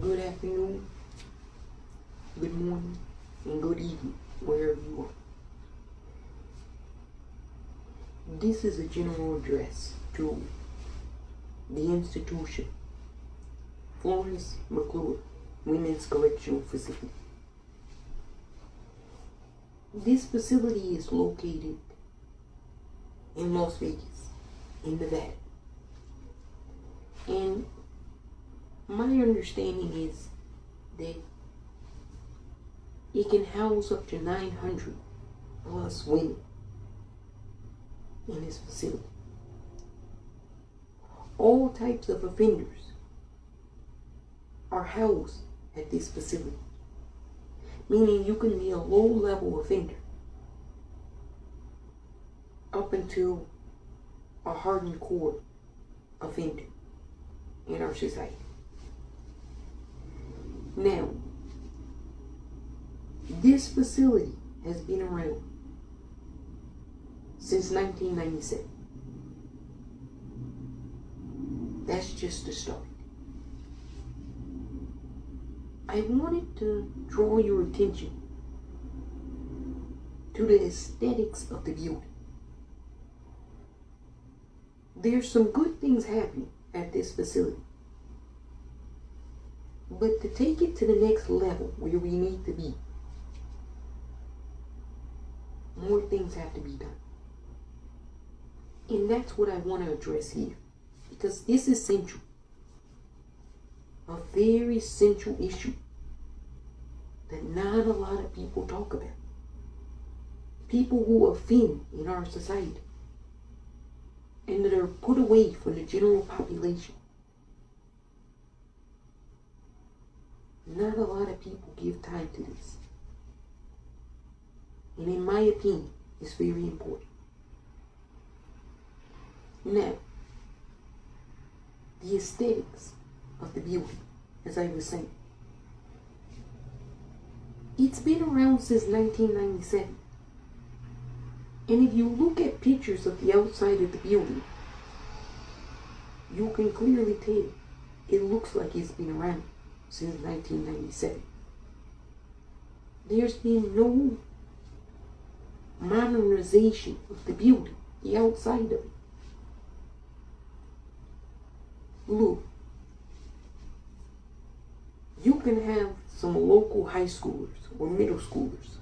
good afternoon, good morning, and good evening, wherever you are. This is a general address to the institution, Florence, McClure, Women's Correctional Facility. This facility is located in Las Vegas, in Nevada. And my understanding is that it can house up to 900 plus women in this facility. All types of offenders are housed at this facility, meaning you can be a low-level offender up until a hardened core offender in our society. Now, this facility has been around since 1997. That's just the start. I wanted to draw your attention to the aesthetics of the building. There's some good things happening at this facility. But to take it to the next level where we need to be, more things have to be done. And that's what I want to address here, because this is central. A very central issue that not a lot of people talk about. People who offend in our society and that are put away from the general population. Not a lot of people give time to this. And in my opinion, it's very important. Now, the aesthetics of the building, as I was saying. It's been around since 1997. And if you look at pictures of the outside of the building, you can clearly tell it looks like it's been around since 1997. There's been no modernization of the building, the outside of it. Look, you can have some local high schoolers or middle schoolers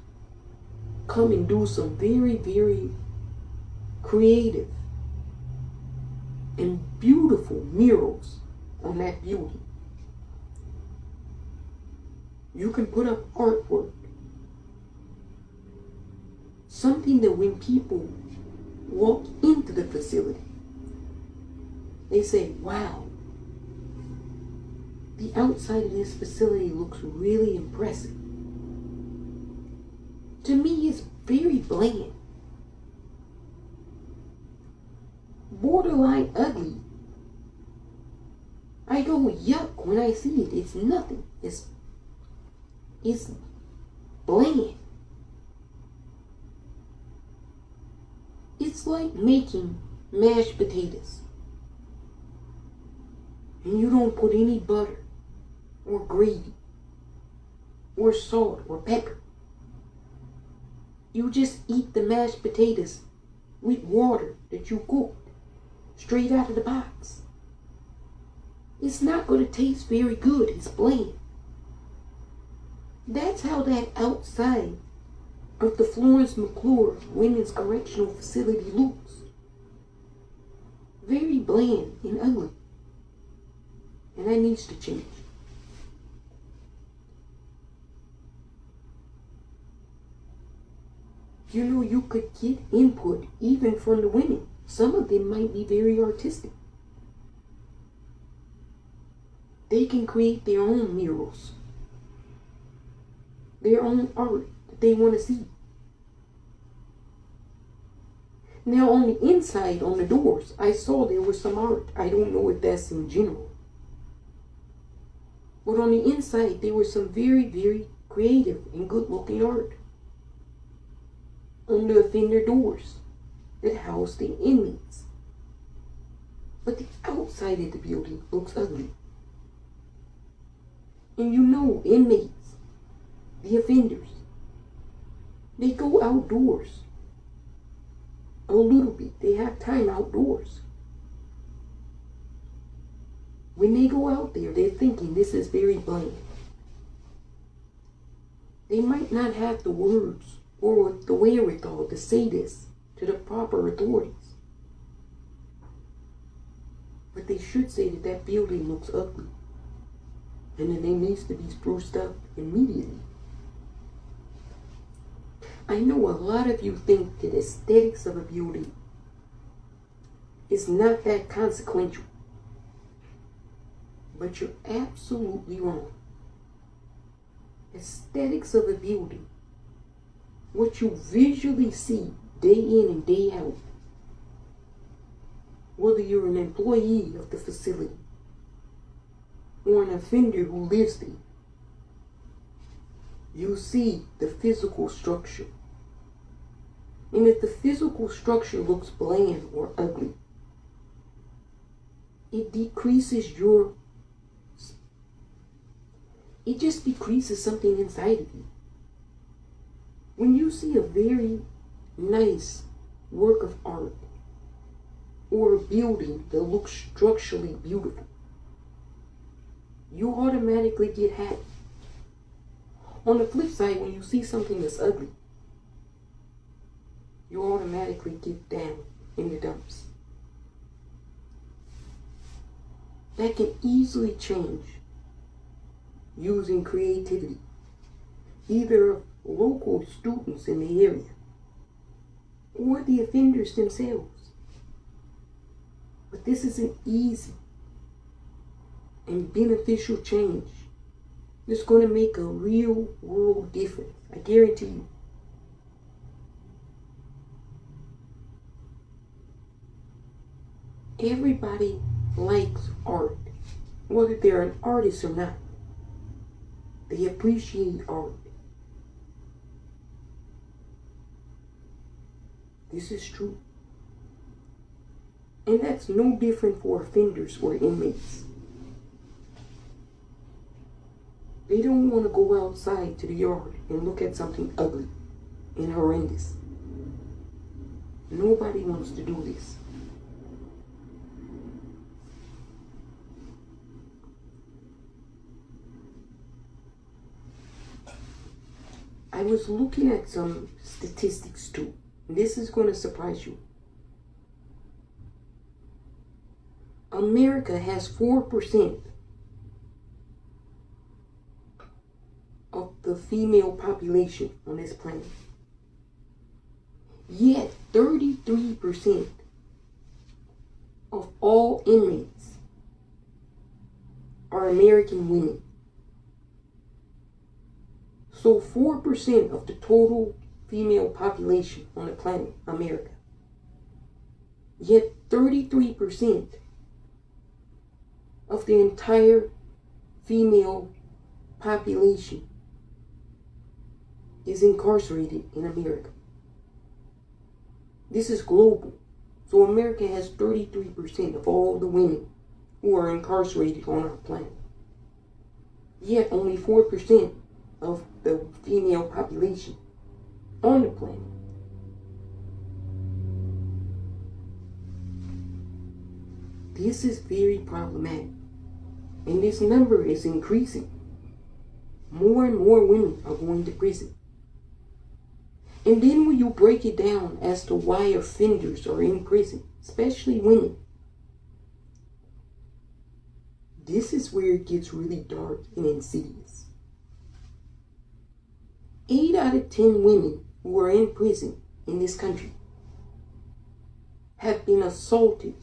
come and do some very, very creative and beautiful murals on that building. You can put up artwork. Something that when people walk into the facility, they say, wow, the outside of this facility looks really impressive. To me, it's very bland. Borderline ugly. I go, yuck, when I see it. It's nothing. It's bland. It's like making mashed potatoes. And you don't put any butter or gravy or salt or pepper. You just eat the mashed potatoes with water that you cooked straight out of the box. It's not going to taste very good. It's bland. That's how that outside of the Florence McClure Women's Correctional Facility looks. Very bland and ugly. And that needs to change. You know, you could get input even from the women. Some of them might be very artistic. They can create their own murals, their own art that they want to see. Now on the inside, on the doors, I saw there was some art. I don't know if that's in general. But on the inside, there was some very, very creative and good-looking art on the offender doors that house the inmates. But the outside of the building looks ugly. And you know, inmates, the offenders, they go outdoors a little bit. They have time outdoors. When they go out there, they're thinking this is very bland. They might not have the words or the wherewithal to say this to the proper authorities. But they should say that that building looks ugly and that it needs to be spruced up immediately. I know a lot of you think that aesthetics of a building is not that consequential, but you're absolutely wrong. Aesthetics of a building, what you visually see day in and day out, whether you're an employee of the facility or an offender who lives there, you see the physical structure. And if the physical structure looks bland or ugly, it just decreases something inside of you. When you see a very nice work of art or a building that looks structurally beautiful, you automatically get happy. On the flip side, when you see something that's ugly, you automatically get down in the dumps. That can easily change using creativity, either local students in the area or the offenders themselves. But this is an easy and beneficial change. It's going to make a real world difference. I guarantee you. Everybody likes art, whether they're an artist or not. They appreciate art. This is true. And that's no different for offenders or inmates. They don't want to go outside to the yard and look at something ugly and horrendous. Nobody wants to do this. I was looking at some statistics too. This is going to surprise you. America has 4% of the female population on this planet. Yet 33% of all inmates are American women. So 4% of the total female population on the planet, America. Yet 33% of the entire female population is incarcerated in America. This is global. So America has 33% of all the women who are incarcerated on our planet. Yet only 4% of the female population on the planet. This is very problematic. And this number is increasing. More and more women are going to prison. And then when you break it down as to why offenders are in prison, especially women, this is where it gets really dark and insidious. 8 out of 10 women who are in prison in this country have been assaulted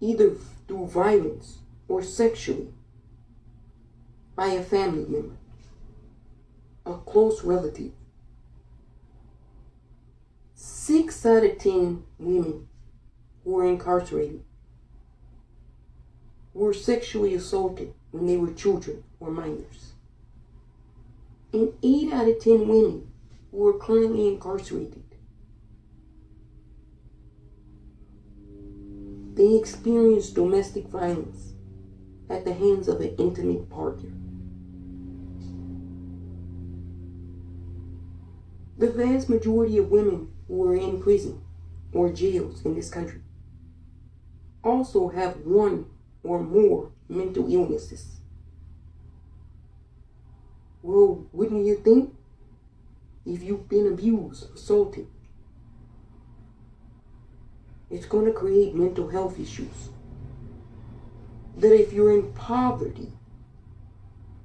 either through violence or sexually by a family member, a close relative. 6 out of 10 women who are incarcerated were sexually assaulted when they were children or minors. And 8 out of 10 women who are currently incarcerated, they experience domestic violence at the hands of an intimate partner. The vast majority of women who are in prison or jails in this country also have one or more mental illnesses. Well, wouldn't you think, if you've been abused, assaulted, it's going to create mental health issues? That if you're in poverty,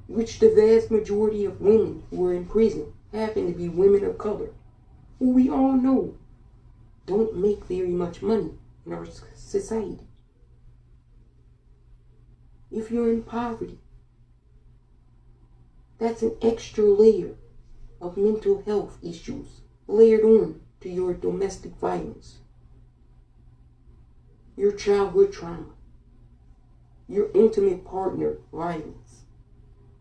which the vast majority of women who are in prison happen to be women of color, who we all know don't make very much money in our society. If you're in poverty, that's an extra layer of mental health issues layered on to your domestic violence, your childhood trauma, your intimate partner violence.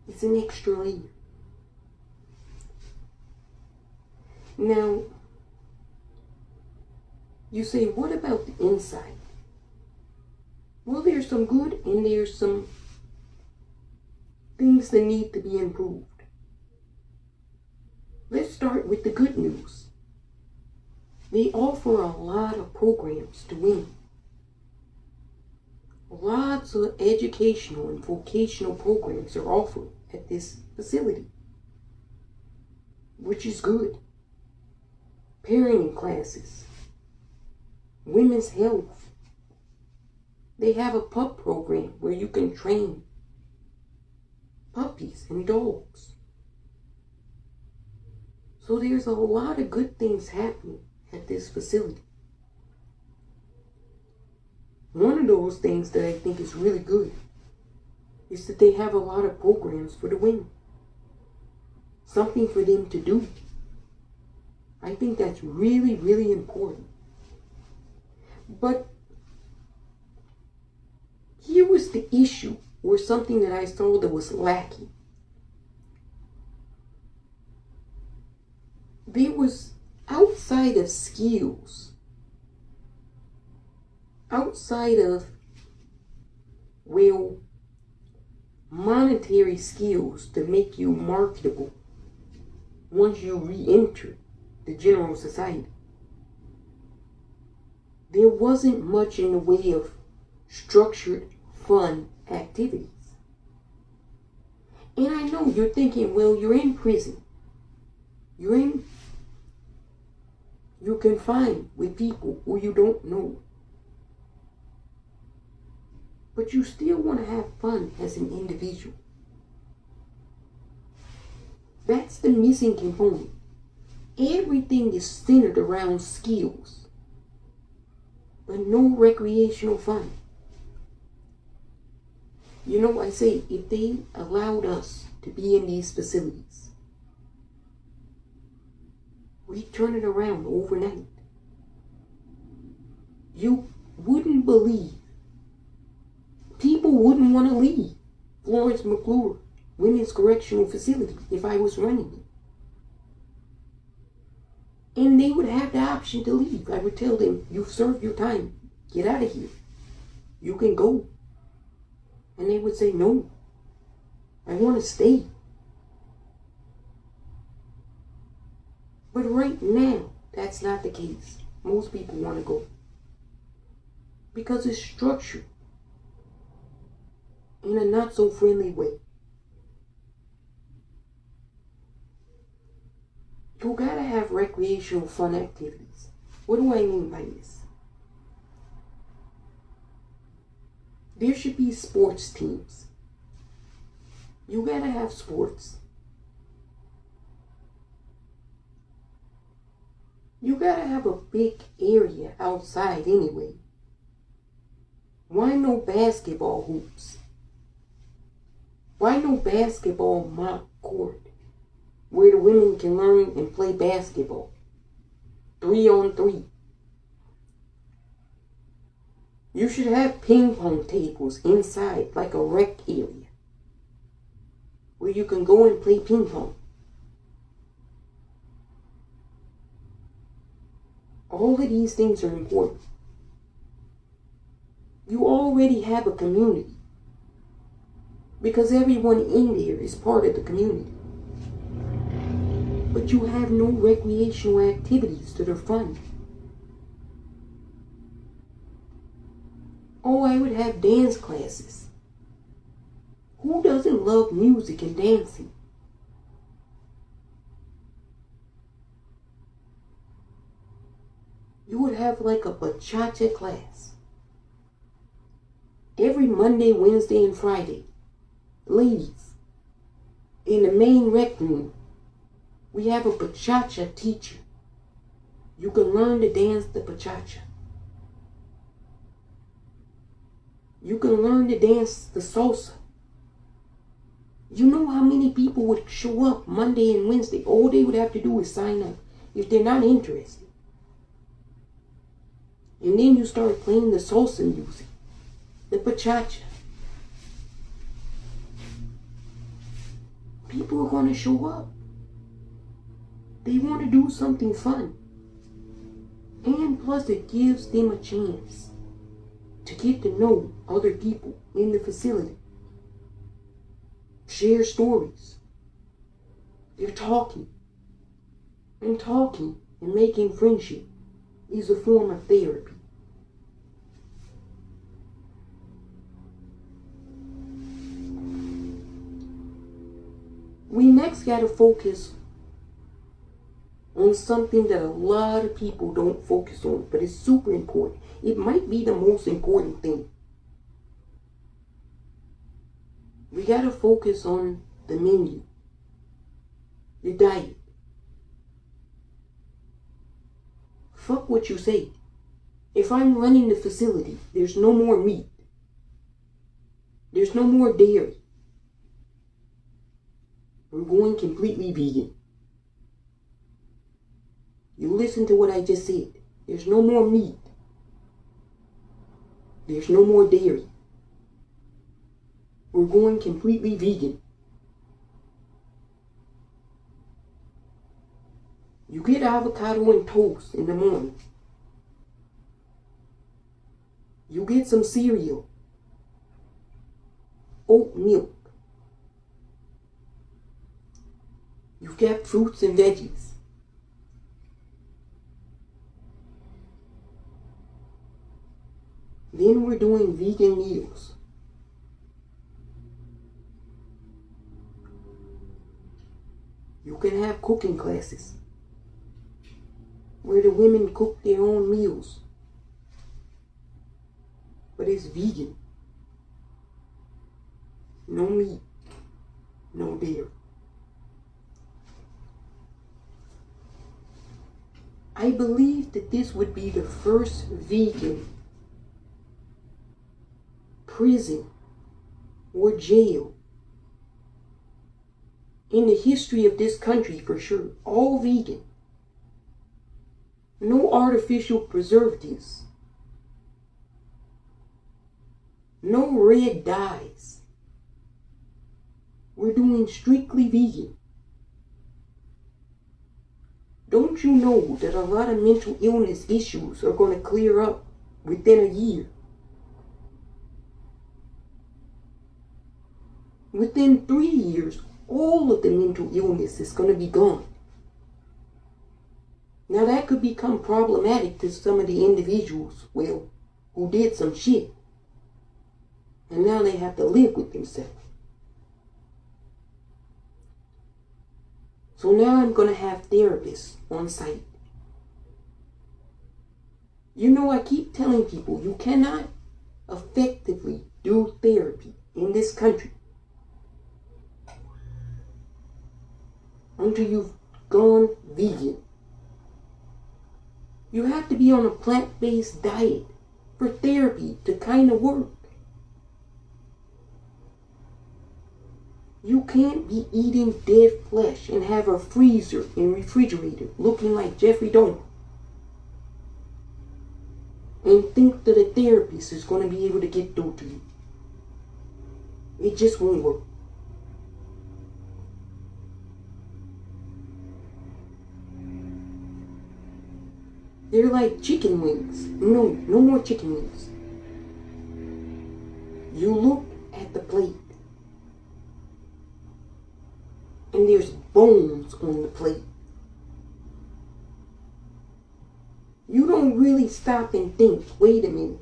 It's an extra layer. Now, you say, what about the inside? Well, there's some good and there's some things that need to be improved. Let's start with the good news. They offer a lot of programs to women. Lots of educational and vocational programs are offered at this facility, which is good. Parenting classes, women's health. They have a pup program where you can train puppies and dogs. So there's a lot of good things happening at this facility. One of those things that I think is really good is that they have a lot of programs for the women. Something for them to do. I think that's really, really important. But here was the issue, or something that I saw that was lacking. There was, outside of skills, outside of, well, monetary skills to make you marketable once you re-enter the general society, there wasn't much in the way of structured, fun activities. And I know you're thinking, well, you're in prison. You're confined with people who you don't know. But you still want to have fun as an individual. That's the missing component. Everything is centered around skills, but no recreational fun. You know, I say, if they allowed us to be in these facilities, we'd turn it around overnight. You wouldn't believe. People wouldn't want to leave Florence, McClure Women's Correctional Facility if I was running it. And they would have the option to leave. I would tell them, you've served your time. Get out of here. You can go. And they would say, no, I want to stay. But right now, that's not the case. Most people want to go. Because it's structured in a not so friendly way. You gotta have recreational fun activities. What do I mean by this? There should be sports teams. You gotta have sports. You gotta have a big area outside anyway. Why no basketball hoops? Why no basketball mock court where the women can learn and play basketball? 3-on-3. You should have ping pong tables inside, like a rec area, where you can go and play ping pong. All of these things are important. You already have a community, because everyone in there is part of the community. but you have no recreational activities that are fun. Oh, I would have dance classes. Who doesn't love music and dancing? You would have like a bachata class. Every Monday, Wednesday, and Friday. Ladies, in the main rec room, we have a bachata teacher. You can learn to dance the bachata. You can learn to dance the salsa. You know how many people would show up Monday and Wednesday? All they would have to do is sign up if they're not interested. And then you start playing the salsa music, the bachata. People are going to show up. They want to do something fun. And plus it gives them a chance to get to know other people in the facility. Share stories. They're talking. And talking and making friendship is a form of therapy. We next got to focus on something that a lot of people don't focus on, but it's super important. It might be the most important thing. We got to focus on the menu, the diet. Fuck what you say. If I'm running the facility, there's no more meat. There's no more dairy. We're going completely vegan. You listen to what I just said. There's no more meat. There's no more dairy. We're going completely vegan. You get avocado and toast in the morning. You get some cereal. Oat milk. You've got fruits and veggies. Then we're doing vegan meals. You can have cooking classes where the women cook their own meals. But it's vegan. No meat, no dairy. I believe that this would be the first vegan prison or jail in the history of this country, for sure. All vegan. No artificial preservatives. No red dyes. We're doing strictly vegan. Don't you know that a lot of mental illness issues are going to clear up within a year? Within 3 years, all of the mental illness is going to be gone. Now that could become problematic to some of the individuals, well, who did some shit. And now they have to live with themselves. So now I'm going to have therapists on site. You know, I keep telling people you cannot effectively do therapy in this country until you've gone vegan. You have to be on a plant-based diet for therapy to kind of work. You can't be eating dead flesh and have a freezer and refrigerator looking like Jeffrey Dahmer and think that a therapist is going to be able to get through to you. It just won't work. They're like chicken wings. No more chicken wings. You look at the plate and there's bones on the plate really stop and think, wait a minute.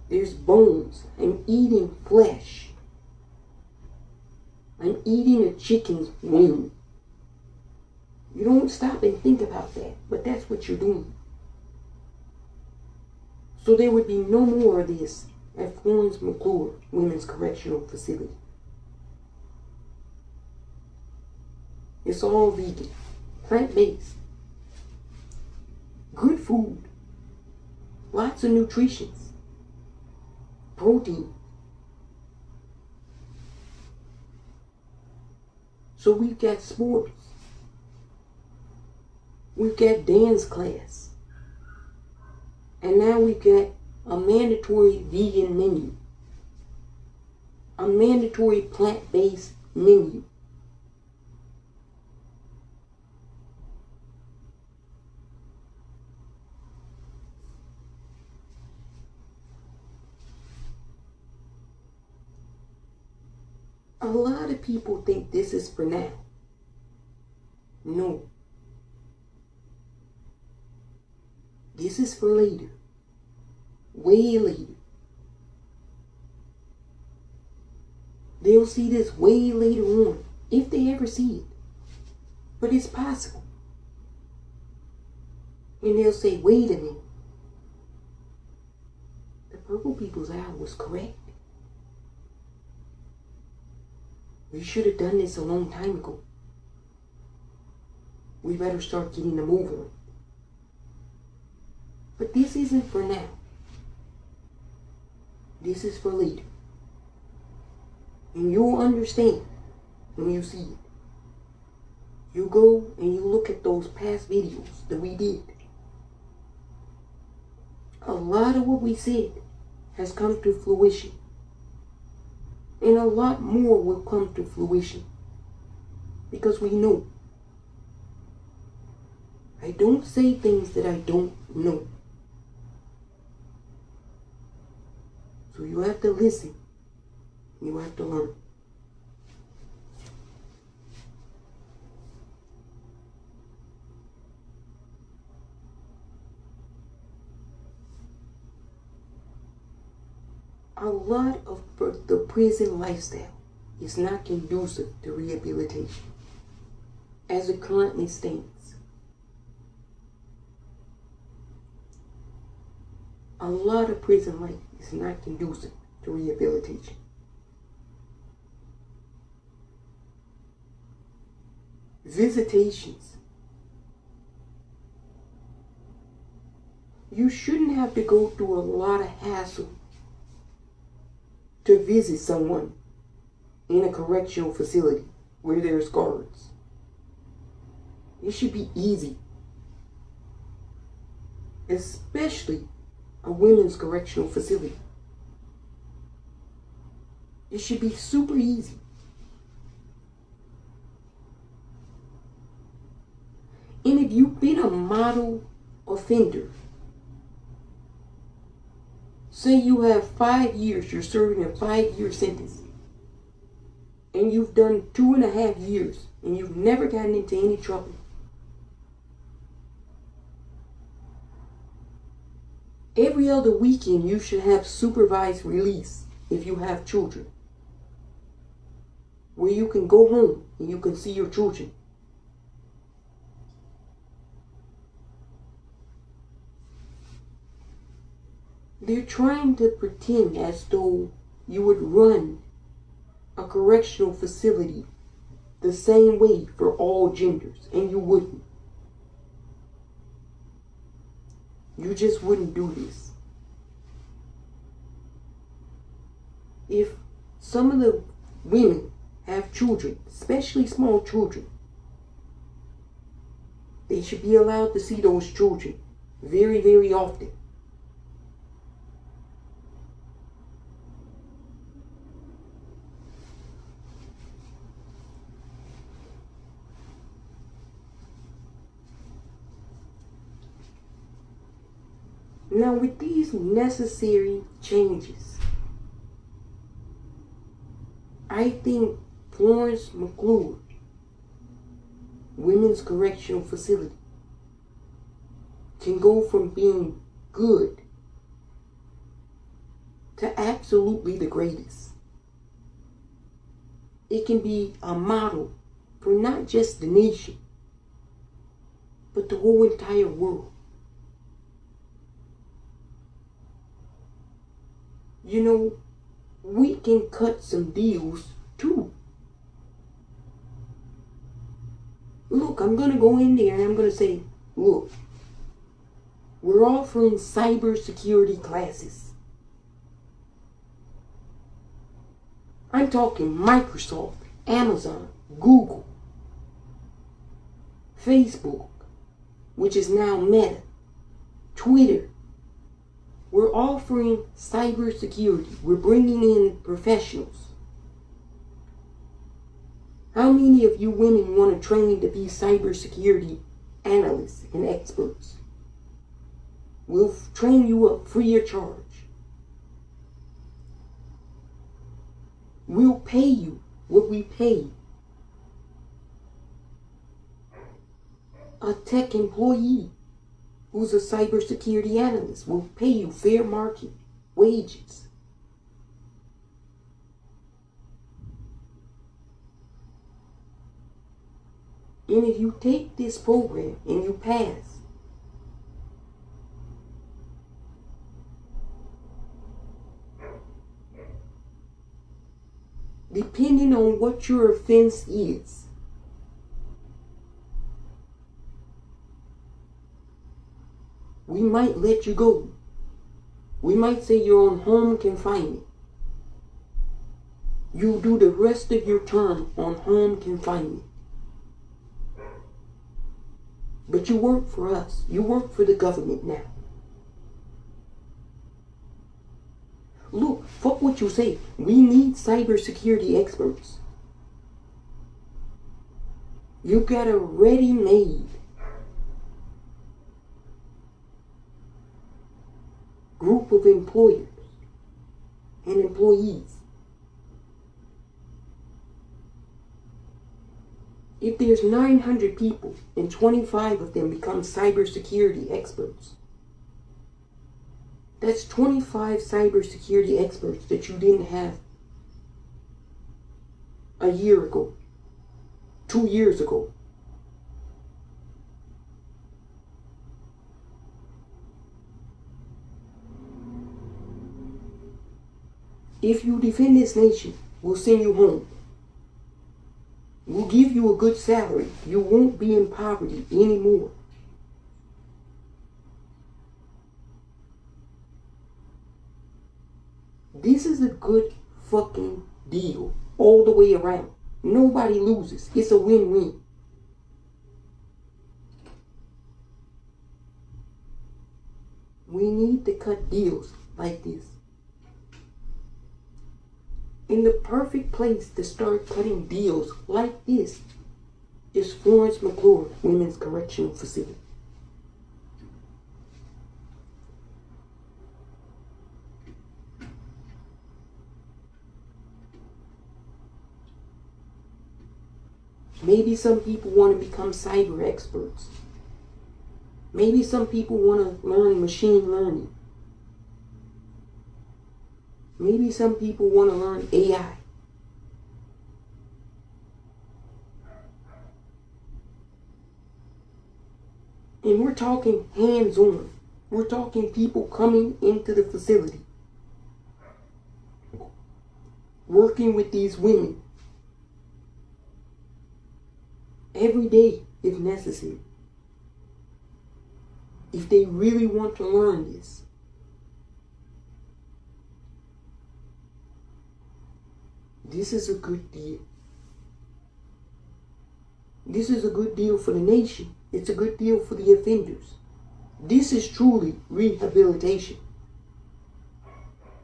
There's bones. I'm eating flesh. I'm eating a chicken's wing. You don't stop and think about that, but that's what you're doing. So there would be no more of this at Florence McClure Women's Correctional Facility. It's all vegan, plant-based, good food, lots of nutrition, protein. So we've got sports. We've got dance class. And now we've got a mandatory vegan menu. A mandatory plant-based menu. A lot of people think this is for now. No. This is for later. Way later. They'll see this way later on, if they ever see it. But it's possible. And they'll say, wait a minute. The purple people's eye was correct. We should have done this a long time ago. We better start getting a move on. But this isn't for now. This is for later. And you'll understand when you see it. You go and you look at those past videos that we did. A lot of what we said has come to fruition. And a lot more will come to fruition. Because we know. I don't say things that I don't know. So you have to listen. You have to learn. A lot of the prison lifestyle is not conducive to rehabilitation as it currently stands. A lot of prison life is not conducive to rehabilitation. Visitations. You shouldn't have to go through a lot of hassle to visit someone in a correctional facility where there's guards. It should be easy. Especially a women's correctional facility. It should be super easy. And if you've been a model offender, say you have 5 years, you're serving a 5-year sentence, and you've done 2.5 years, and you've never gotten into any trouble. Every other weekend, you should have supervised release if you have children, where you can go home and you can see your children. They're trying to pretend as though you would run a correctional facility the same way for all genders, and you wouldn't. You just wouldn't do this. If some of the women have children, especially small children, they should be allowed to see those children very, very often. Now, with these necessary changes, I think Florence McClure Women's Correctional Facility can go from being good to absolutely the greatest. It can be a model for not just the nation, but the whole entire world. You know, we can cut some deals too. Look, I'm going to go in there and I'm going to say, look, we're offering cybersecurity classes. I'm talking Microsoft, Amazon, Google, Facebook, which is now Meta, Twitter. We're offering cybersecurity. We're bringing in professionals. How many of you women want to train to be cybersecurity analysts and experts? We'll train you up free of charge. We'll pay you what we pay a tech employee who's a cybersecurity analyst. We'll pay you fair market wages. And if you take this program and you pass, depending on what your offense is, we might let you go. We might say you're on home confinement. You'll do the rest of your term on home confinement. But you work for us. You work for the government now. Look, fuck what you say. We need cybersecurity experts. You got a ready-made group of employers and employees. If there's 900 people and 25 of them become cybersecurity experts, that's 25 cybersecurity experts that you didn't have a year ago, 2 years ago. If you defend this nation, we'll send you home. We'll give you a good salary. You won't be in poverty anymore. This is a good fucking deal all the way around. Nobody loses. It's a win-win. We need to cut deals like this. And the perfect place to start cutting deals like this is Florence McClure Women's Correctional Facility. Maybe some people want to become cyber experts. Maybe some people want to learn machine learning. Maybe some people want to learn AI. And we're talking hands-on. We're talking people coming into the facility, working with these women every day if necessary. If they really want to learn this. This is a good deal. This is a good deal for the nation. It's a good deal for the offenders. This is truly rehabilitation.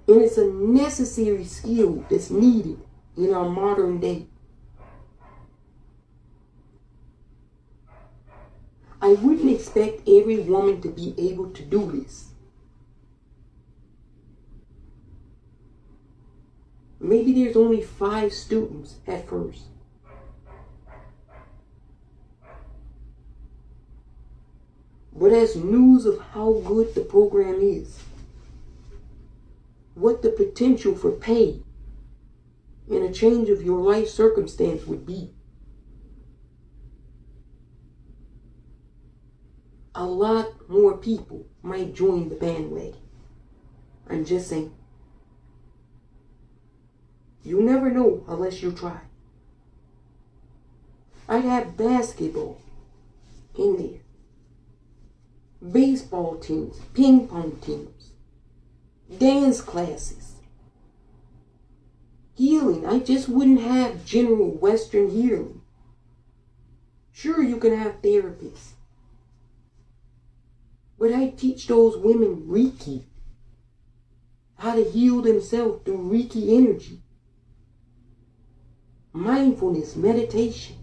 And it's a necessary skill that's needed in our modern day. I wouldn't expect every woman to be able to do this. Maybe there's only 5 students at first. but as news of how good the program is, what the potential for pay and a change of your life circumstance would be. A lot more people might join the bandwagon. I'm just saying. You never know unless you try. I'd have basketball in there, baseball teams, ping pong teams, dance classes, healing. I just wouldn't have general Western healing. Sure, you can have therapists, but I teach those women Reiki, how to heal themselves through Reiki energy, mindfulness, meditation.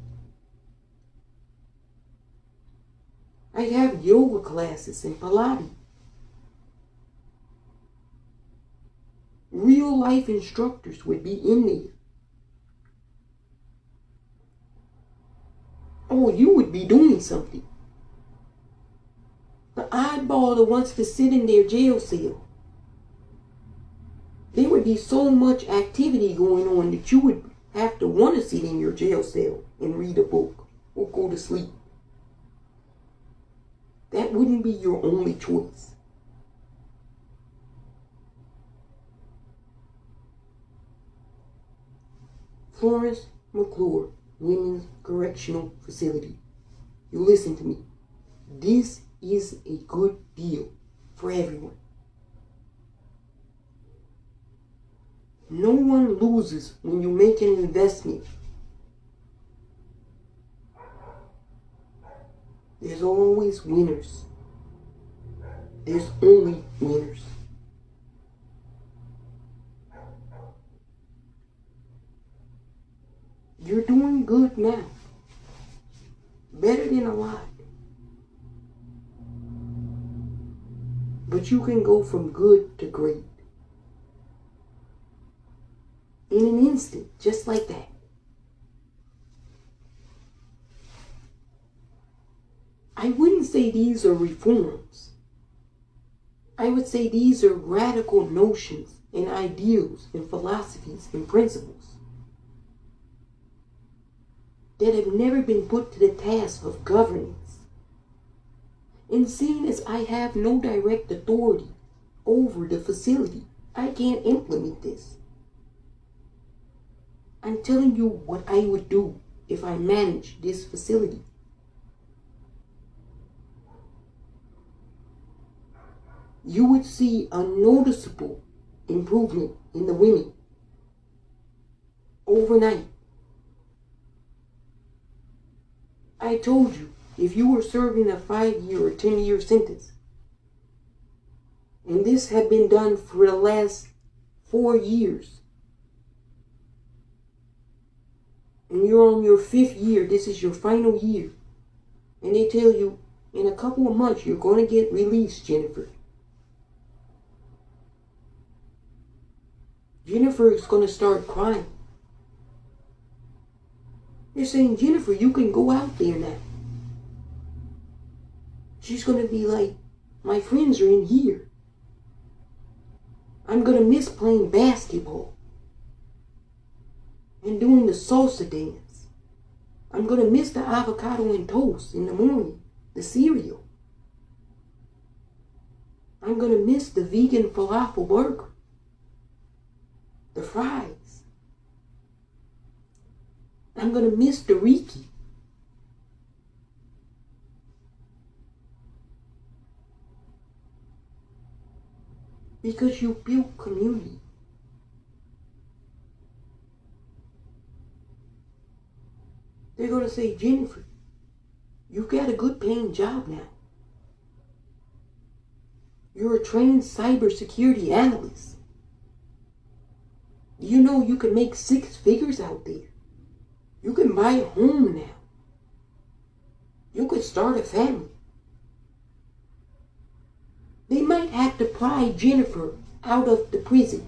I have yoga classes and Pilates. Real life instructors would be in there. Oh, you would be doing something. The oddball that wants to sit in their jail cell. There would be so much activity going on that you would have to want to sit in your jail cell and read a book or go to sleep. That wouldn't be your only choice. Florence, McClure, Women's Correctional Facility. You listen to me. This is a good deal for everyone. No one loses when you make an investment. There's always winners. There's only winners. You're doing good now. Better than a lot. But you can go from good to great. In an instant, just like that. I wouldn't say these are reforms. I would say these are radical notions and ideals and philosophies and principles that have never been put to the task of governance. And seeing as I have no direct authority over the facility, I can't implement this. I'm telling you what I would do if I managed this facility. You would see a noticeable improvement in the women overnight. I told you, if you were serving a 5-year or 10-year sentence, and this had been done for the last 4 years, and you're on your 5th year, this is your final year, and they tell you, in a couple of months, you're going to get released, Jennifer. Jennifer is going to start crying. They're saying, Jennifer, you can go out there now. She's going to be like, my friends are in here. I'm going to miss playing basketball and doing the salsa dance. I'm going to miss the avocado and toast in the morning, the cereal. I'm going to miss the vegan falafel burger, the fries. I'm going to miss the Reiki. Because you built community. They're going to say, Jennifer, you've got a good paying job now. You're a trained cybersecurity analyst. You know you can make 6 figures out there. You can buy a home now. You could start a family. They might have to pry Jennifer out of the prison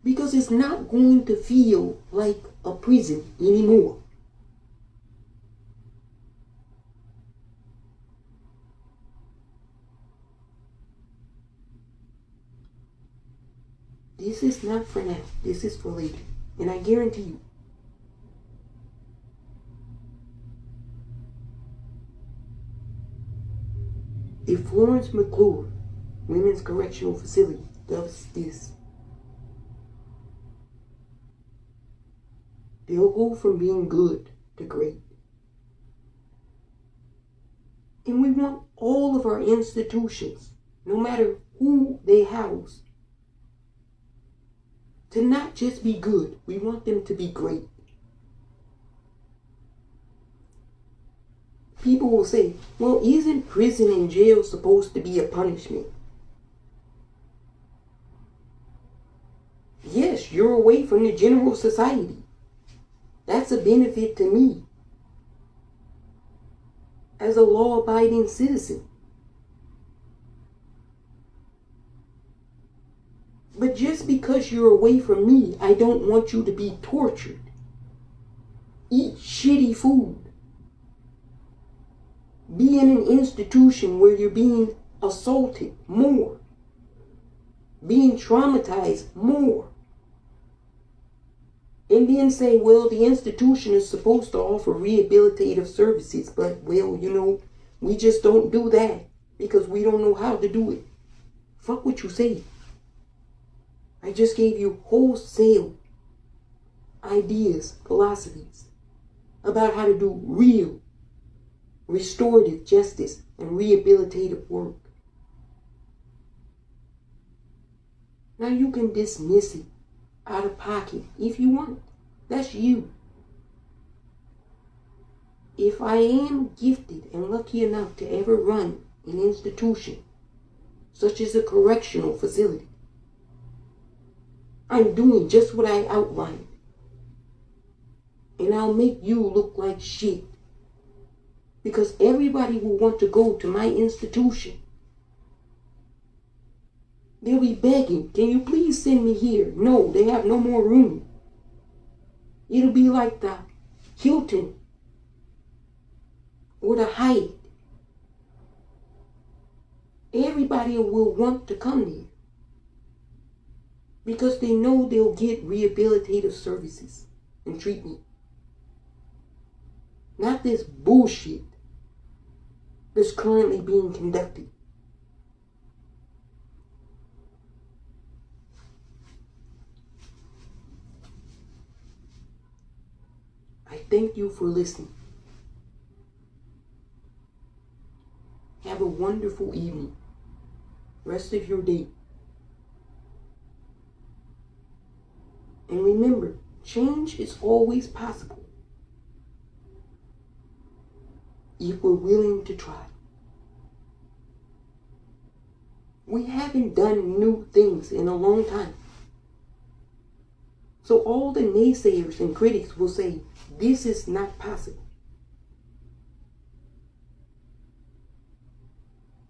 because it's not going to feel like a prison anymore. This is not for now. This is for later. And I guarantee you, if Florence McClure Women's Correctional Facility does this, they'll go from being good to great. And we want all of our institutions, no matter who they house, to not just be good. We want them to be great. People will say, well, isn't prison and jail supposed to be a punishment? Yes, you're away from the general society. That's a benefit to me as a law-abiding citizen. But just because you're away from me, I don't want you to be tortured. Eat shitty food. Be in an institution where you're being assaulted more. Being traumatized more. And then say, well, the institution is supposed to offer rehabilitative services, but, well, we just don't do that because we don't know how to do it. Fuck what you say. I just gave you wholesale ideas, philosophies about how to do real restorative justice and rehabilitative work. Now you can dismiss it out of pocket if you want. That's you. If I am gifted and lucky enough to ever run an institution, such as a correctional facility, I'm doing just what I outlined. And I'll make you look like shit. Because everybody will want to go to my institution. They'll be begging, can you please send me here? No, they have no more room. It'll be like the Hilton or the Hyatt. Everybody will want to come there because they know they'll get rehabilitative services and treatment. Not this bullshit that's currently being conducted. I thank you for listening. Have a wonderful evening. Rest of your day. And remember, change is always possible if we're willing to try. We haven't done new things in a long time. So all the naysayers and critics will say, this is not possible.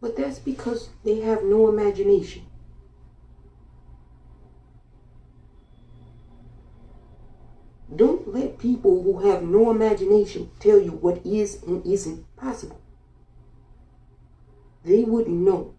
But that's because they have no imagination. Don't let people who have no imagination tell you what is and isn't possible. They wouldn't know.